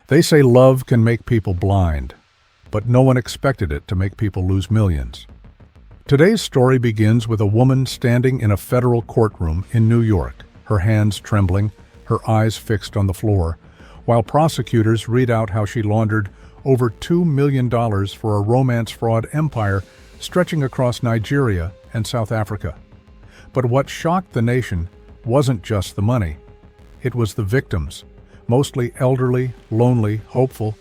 They say love can make people blind, but no one expected it to make people lose millions. Today's story begins with a woman standing in a federal courtroom in New York, her hands trembling, her eyes fixed on the floor, while prosecutors read out how she laundered over $2 million for a romance fraud empire stretching across Nigeria and South Africa. But what shocked the nation wasn't just the money. It was the victims, mostly elderly, lonely, hopeful,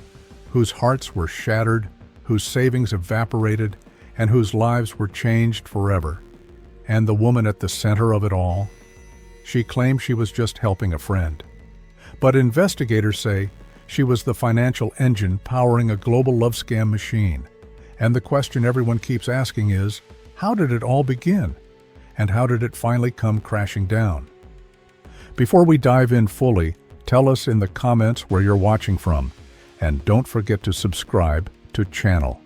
whose hearts were shattered, whose savings evaporated, and whose lives were changed forever. And the woman at the center of it all? She claimed she was just helping a friend. But investigators say she was the financial engine powering a global love scam machine. And the question everyone keeps asking is, how did it all begin? And how did it finally come crashing down? Before we dive in fully, tell us in the comments where you're watching from. And don't forget to subscribe to the channel.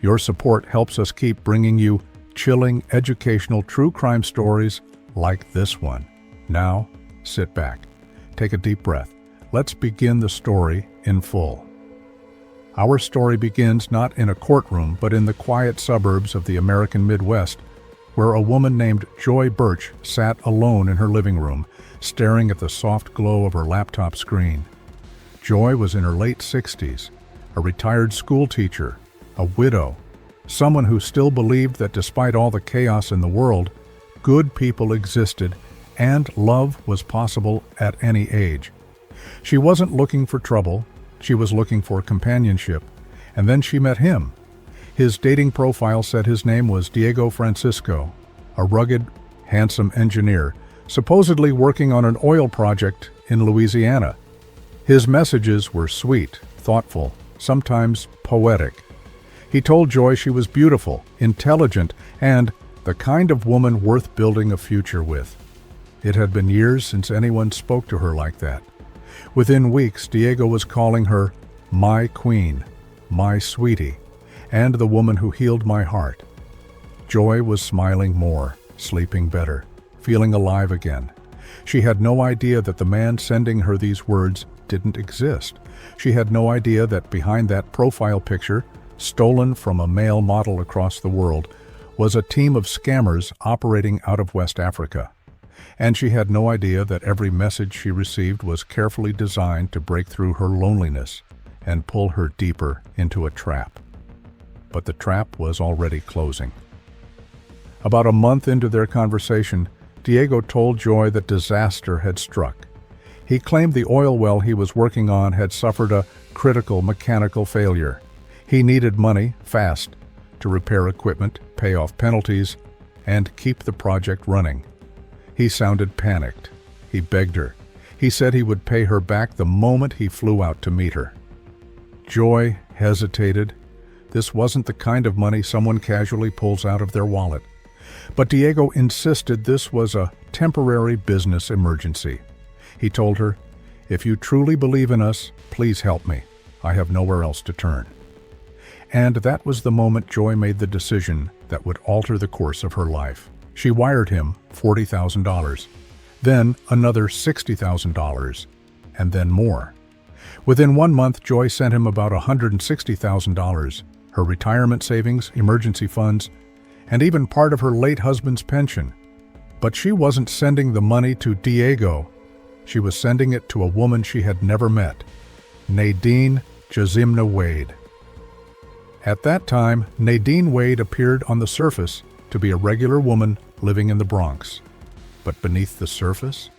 Your support helps us keep bringing you chilling, educational true crime stories like this one. Now, sit back, take a deep breath. Let's begin the story in full. Our story begins not in a courtroom, but in the quiet suburbs of the American Midwest, where a woman named Joy Birch sat alone in her living room, staring at the soft glow of her laptop screen. Joy was in her late 60s, a retired school teacher, a widow, someone who still believed that despite all the chaos in the world, good people existed and love was possible at any age. She wasn't looking for trouble, she was looking for companionship, and then she met him. His dating profile said his name was Diego Francisco, a rugged, handsome engineer, supposedly working on an oil project in Louisiana. His messages were sweet, thoughtful, sometimes poetic. He told Joy she was beautiful, intelligent, and the kind of woman worth building a future with. It had been years since anyone spoke to her like that. Within weeks, Diego was calling her my queen, my sweetie, and the woman who healed my heart. Joy was smiling more, sleeping better, feeling alive again. She had no idea that the man sending her these words didn't exist. She had no idea that behind that profile picture, stolen from a male model across the world, was a team of scammers operating out of West Africa. And she had no idea that every message she received was carefully designed to break through her loneliness and pull her deeper into a trap. But the trap was already closing. About a month into their conversation, Diego told Joy that disaster had struck. He claimed the oil well he was working on had suffered a critical mechanical failure. He needed money, fast, to repair equipment, pay off penalties, and keep the project running. He sounded panicked. He begged her. He said he would pay her back the moment he flew out to meet her. Joy hesitated. This wasn't the kind of money someone casually pulls out of their wallet. But Diego insisted this was a temporary business emergency. He told her, "If you truly believe in us, please help me. I have nowhere else to turn." And that was the moment Joy made the decision that would alter the course of her life. She wired him $40,000, then another $60,000, and then more. Within 1 month, Joy sent him about $160,000, her retirement savings, emergency funds, and even part of her late husband's pension. But she wasn't sending the money to Diego. She was sending it to a woman she had never met, Nadine Jazimna Wade. At that time, Nadine Wade appeared on the surface to be a regular woman living in the Bronx. But beneath the surface,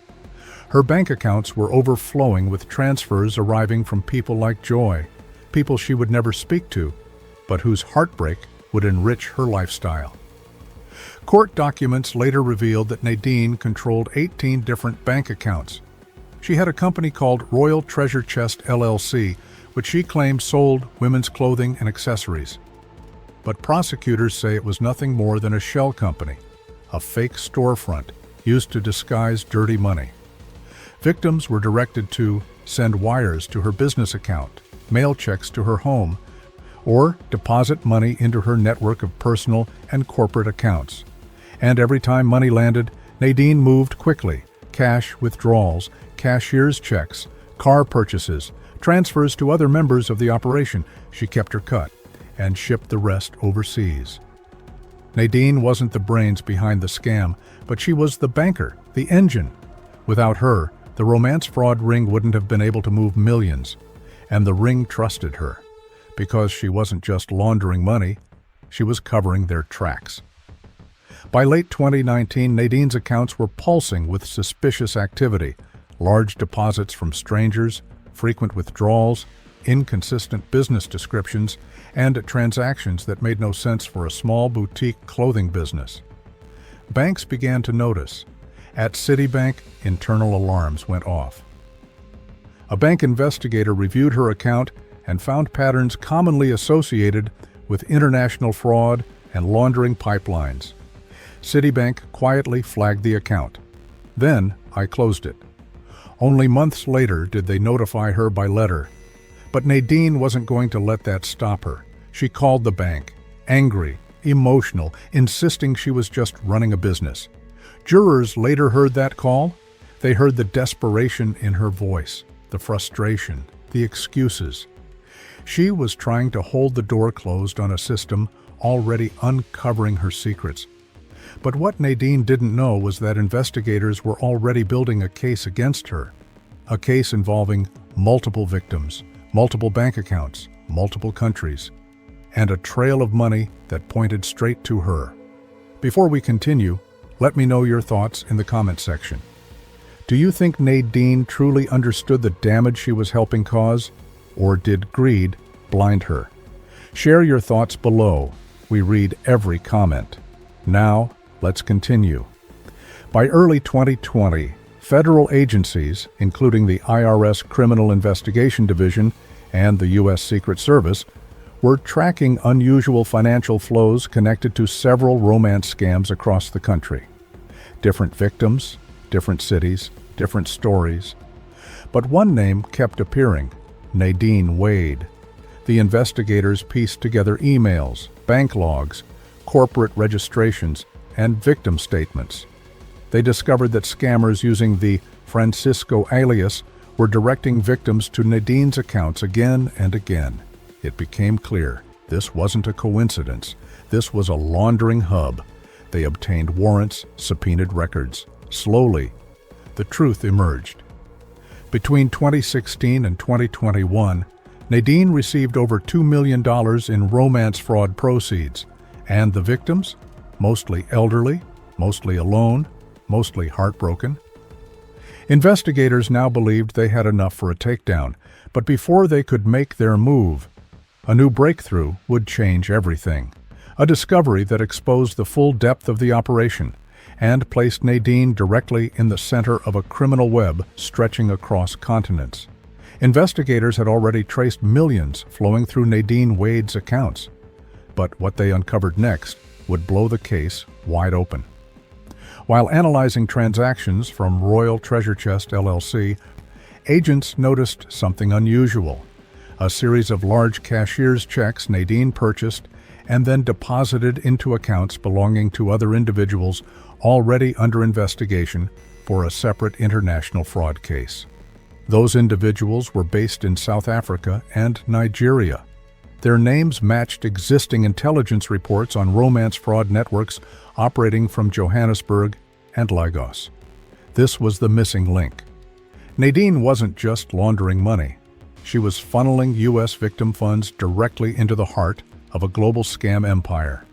her bank accounts were overflowing with transfers arriving from people like Joy, people she would never speak to, but whose heartbreak would enrich her lifestyle. Court documents later revealed that Nadine controlled 18 different bank accounts. She had a company called Royal Treasure Chest LLC, which she claimed sold women's clothing and accessories. But prosecutors say it was nothing more than a shell company, a fake storefront used to disguise dirty money. Victims were directed to send wires to her business account, mail checks to her home, or deposit money into her network of personal and corporate accounts. And every time money landed, Nadine moved quickly. Cash withdrawals, cashier's checks, car purchases, transfers to other members of the operation. She kept her cut and shipped the rest overseas. Nadine wasn't the brains behind the scam, but she was the banker, the engine. Without her, the romance fraud ring wouldn't have been able to move millions. And the ring trusted her, because she wasn't just laundering money, she was covering their tracks. By late 2019, Nadine's accounts were pulsing with suspicious activity, large deposits from strangers, frequent withdrawals, inconsistent business descriptions, and transactions that made no sense for a small boutique clothing business. Banks began to notice. At Citibank, internal alarms went off. A bank investigator reviewed her account and found patterns commonly associated with international fraud and laundering pipelines. Citibank quietly flagged the account. Then I closed it. Only months later did they notify her by letter. But Nadine wasn't going to let that stop her. She called the bank, angry, emotional, insisting she was just running a business. Jurors later heard that call. They heard the desperation in her voice, the frustration, the excuses. She was trying to hold the door closed on a system already uncovering her secrets. But what Nadine didn't know was that investigators were already building a case against her, a case involving multiple victims, multiple bank accounts, multiple countries, and a trail of money that pointed straight to her. Before we continue, let me know your thoughts in the comment section. Do you think Nadine truly understood the damage she was helping cause, or did greed blind her? Share your thoughts below. We read every comment. Now, let's continue. By early 2020, federal agencies, including the IRS Criminal Investigation Division and the U.S. Secret Service, were tracking unusual financial flows connected to several romance scams across the country. Different victims, different cities, different stories. But one name kept appearing: Nadine Wade. The investigators pieced together emails, bank logs, corporate registrations, and victim statements. They discovered that scammers using the Francisco alias were directing victims to Nadine's accounts again and again. It became clear this wasn't a coincidence. This was a laundering hub. They obtained warrants, subpoenaed records. Slowly, the truth emerged. Between 2016 and 2021, Nadine received over $2 million in romance fraud proceeds, and the victims? Mostly elderly, mostly alone, mostly heartbroken. Investigators now believed they had enough for a takedown, but before they could make their move, a new breakthrough would change everything. A discovery that exposed the full depth of the operation and placed Nadine directly in the center of a criminal web stretching across continents. Investigators had already traced millions flowing through Nadine Wade's accounts, but what they uncovered next would blow the case wide open. While analyzing transactions from Royal Treasure Chest LLC, agents noticed something unusual. A series of large cashier's checks Nadine purchased and then deposited into accounts belonging to other individuals already under investigation for a separate international fraud case. Those individuals were based in South Africa and Nigeria. Their names matched existing intelligence reports on romance fraud networks operating from Johannesburg and Lagos. This was the missing link. Nadine wasn't just laundering money. She was funneling U.S. victim funds directly into the heart of a global scam empire.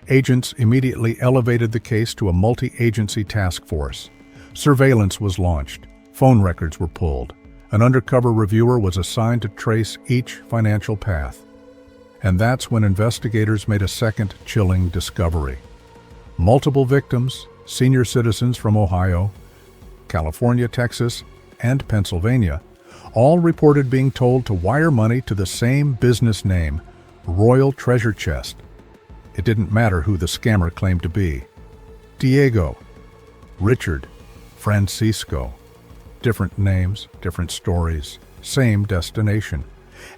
Agents immediately elevated the case to a multi-agency task force. Surveillance was launched. Phone records were pulled. An undercover reviewer was assigned to trace each financial path. And that's when investigators made a second chilling discovery. Multiple victims, senior citizens from Ohio, California, Texas, and Pennsylvania, all reported being told to wire money to the same business name, Royal Treasure Chest. It didn't matter who the scammer claimed to be. Diego, Richard, Francisco. Different names, different stories, same destination.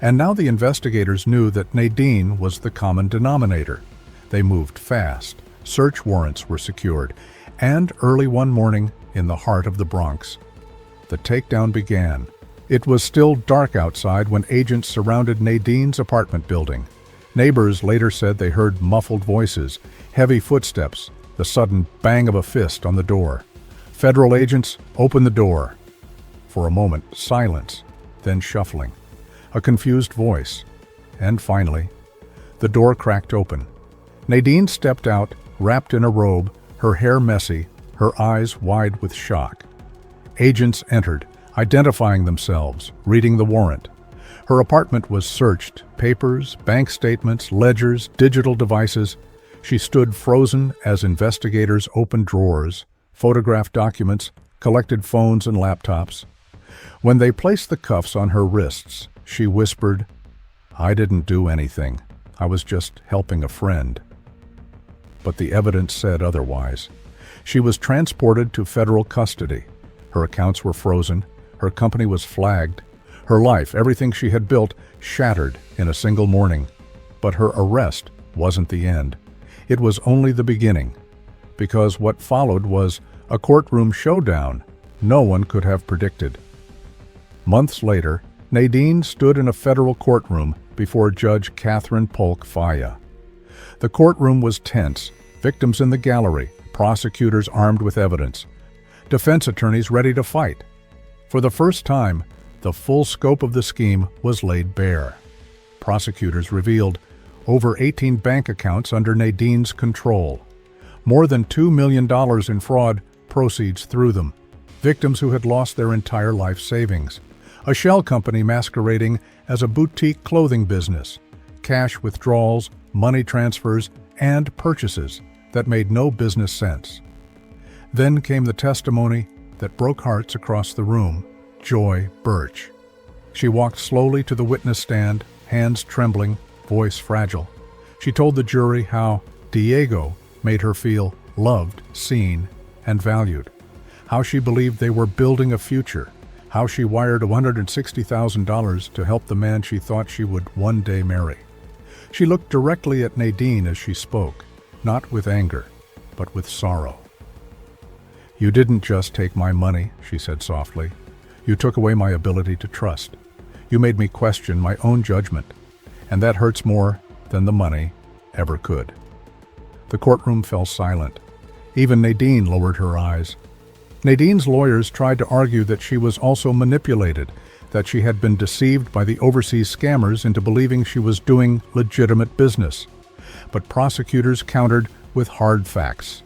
And now the investigators knew that Nadine was the common denominator. They moved fast. Search warrants were secured. And early one morning, in the heart of the Bronx, the takedown began. It was still dark outside when agents surrounded Nadine's apartment building. Neighbors later said they heard muffled voices, heavy footsteps, the sudden bang of a fist on the door. Federal agents opened the door. For a moment, silence, then shuffling, a confused voice, and finally, the door cracked open. Nadine stepped out, wrapped in a robe, her hair messy, her eyes wide with shock. Agents entered, identifying themselves, reading the warrant. Her apartment was searched, papers, bank statements, ledgers, digital devices. She stood frozen as investigators opened drawers, photographed documents, collected phones and laptops. When they placed the cuffs on her wrists, she whispered, "I didn't do anything. I was just helping a friend." But the evidence said otherwise. She was transported to federal custody. Her accounts were frozen. Her company was flagged. Her life, everything she had built, shattered in a single morning. But her arrest wasn't the end. It was only the beginning. Because what followed was a courtroom showdown no one could have predicted. Months later, Nadine stood in a federal courtroom before Judge Catherine Polk Faya. The courtroom was tense, victims in the gallery, prosecutors armed with evidence, defense attorneys ready to fight. For the first time, the full scope of the scheme was laid bare. Prosecutors revealed over 18 bank accounts under Nadine's control, more than $2 million in fraud proceeds through them, victims who had lost their entire life savings, a shell company masquerading as a boutique clothing business, cash withdrawals, money transfers, and purchases that made no business sense. Then came the testimony that broke hearts across the room, Joy Birch. She walked slowly to the witness stand, hands trembling, voice fragile. She told the jury how Diego made her feel loved, seen, and valued, how she believed they were building a future, how she wired $160,000 to help the man she thought she would one day marry. She looked directly at Nadine as she spoke, not with anger, but with sorrow. "You didn't just take my money," she said softly. "You took away my ability to trust. You made me question my own judgment, and that hurts more than the money ever could." The courtroom fell silent. Even Nadine lowered her eyes. Nadine's lawyers tried to argue that she was also manipulated, that she had been deceived by the overseas scammers into believing she was doing legitimate business. But prosecutors countered with hard facts: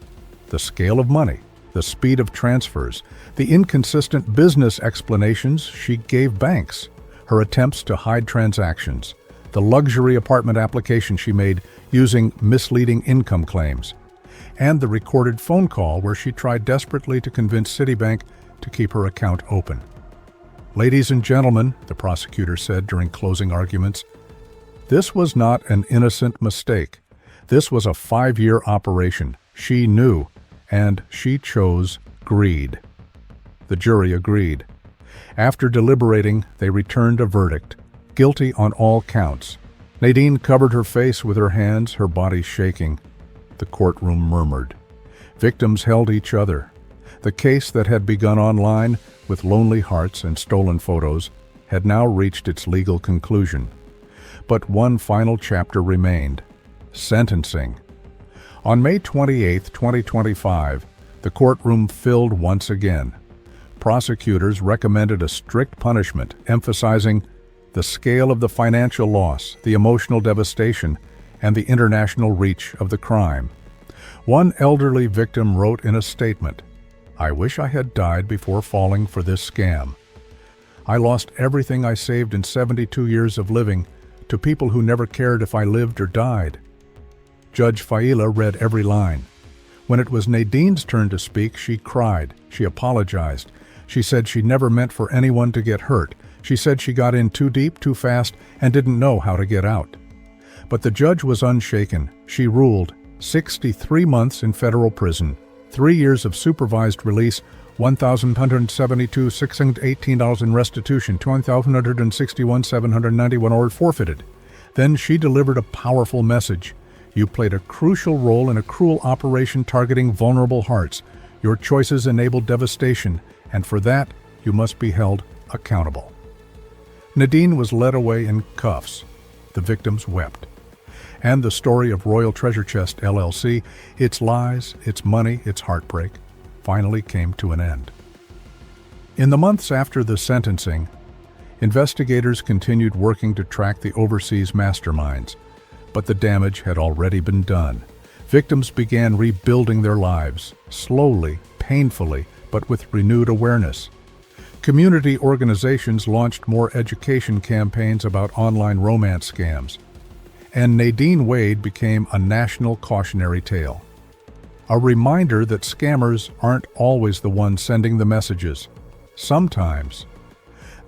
the scale of money, the speed of transfers, the inconsistent business explanations she gave banks, her attempts to hide transactions, the luxury apartment application she made using misleading income claims, and the recorded phone call where she tried desperately to convince Citibank to keep her account open. "Ladies and gentlemen," the prosecutor said during closing arguments, "this was not an innocent mistake. This was a 5-year operation. She knew, and she chose greed." The jury agreed. After deliberating, they returned a verdict: guilty on all counts. Nadine covered her face with her hands, her body shaking. The courtroom murmured. Victims held each other. The case that had begun online, with lonely hearts and stolen photos, had now reached its legal conclusion. But one final chapter remained: sentencing. On May 28, 2025, the courtroom filled once again. Prosecutors recommended a strict punishment, emphasizing the scale of the financial loss, the emotional devastation, and the international reach of the crime. One elderly victim wrote in a statement, "I wish I had died before falling for this scam. I lost everything I saved in 72 years of living to people who never cared if I lived or died." Judge Faila read every line. When it was Nadine's turn to speak, she cried. She apologized. She said she never meant for anyone to get hurt. She said she got in too deep, too fast, and didn't know how to get out. But the judge was unshaken. She ruled 63 months in federal prison, 3 years of supervised release, $1,172,618 in restitution, $2,161,791 or forfeited. Then she delivered a powerful message. "You played a crucial role in a cruel operation targeting vulnerable hearts. Your choices enabled devastation, and for that, you must be held accountable." Nadine was led away in cuffs. The victims wept. And the story of Royal Treasure Chest LLC, its lies, its money, its heartbreak, finally came to an end. In the months after the sentencing, investigators continued working to track the overseas masterminds, but the damage had already been done. Victims began rebuilding their lives, slowly, painfully, but with renewed awareness. Community organizations launched more education campaigns about online romance scams, and Nadine Wade became a national cautionary tale. A reminder that scammers aren't always the ones sending the messages. Sometimes,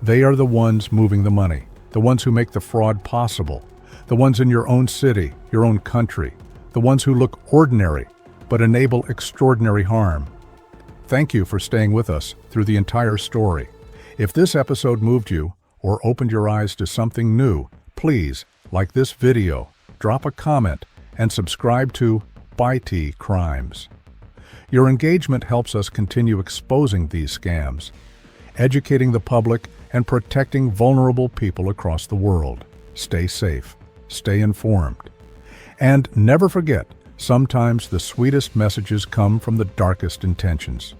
they are the ones moving the money, the ones who make the fraud possible, the ones in your own city, your own country, the ones who look ordinary but enable extraordinary harm. Thank you for staying with us through the entire story. If this episode moved you or opened your eyes to something new, please like this video, drop a comment, and subscribe to BT Crimes. Your engagement helps us continue exposing these scams, educating the public, and protecting vulnerable people across the world. Stay safe, stay informed, and never forget, sometimes the sweetest messages come from the darkest intentions.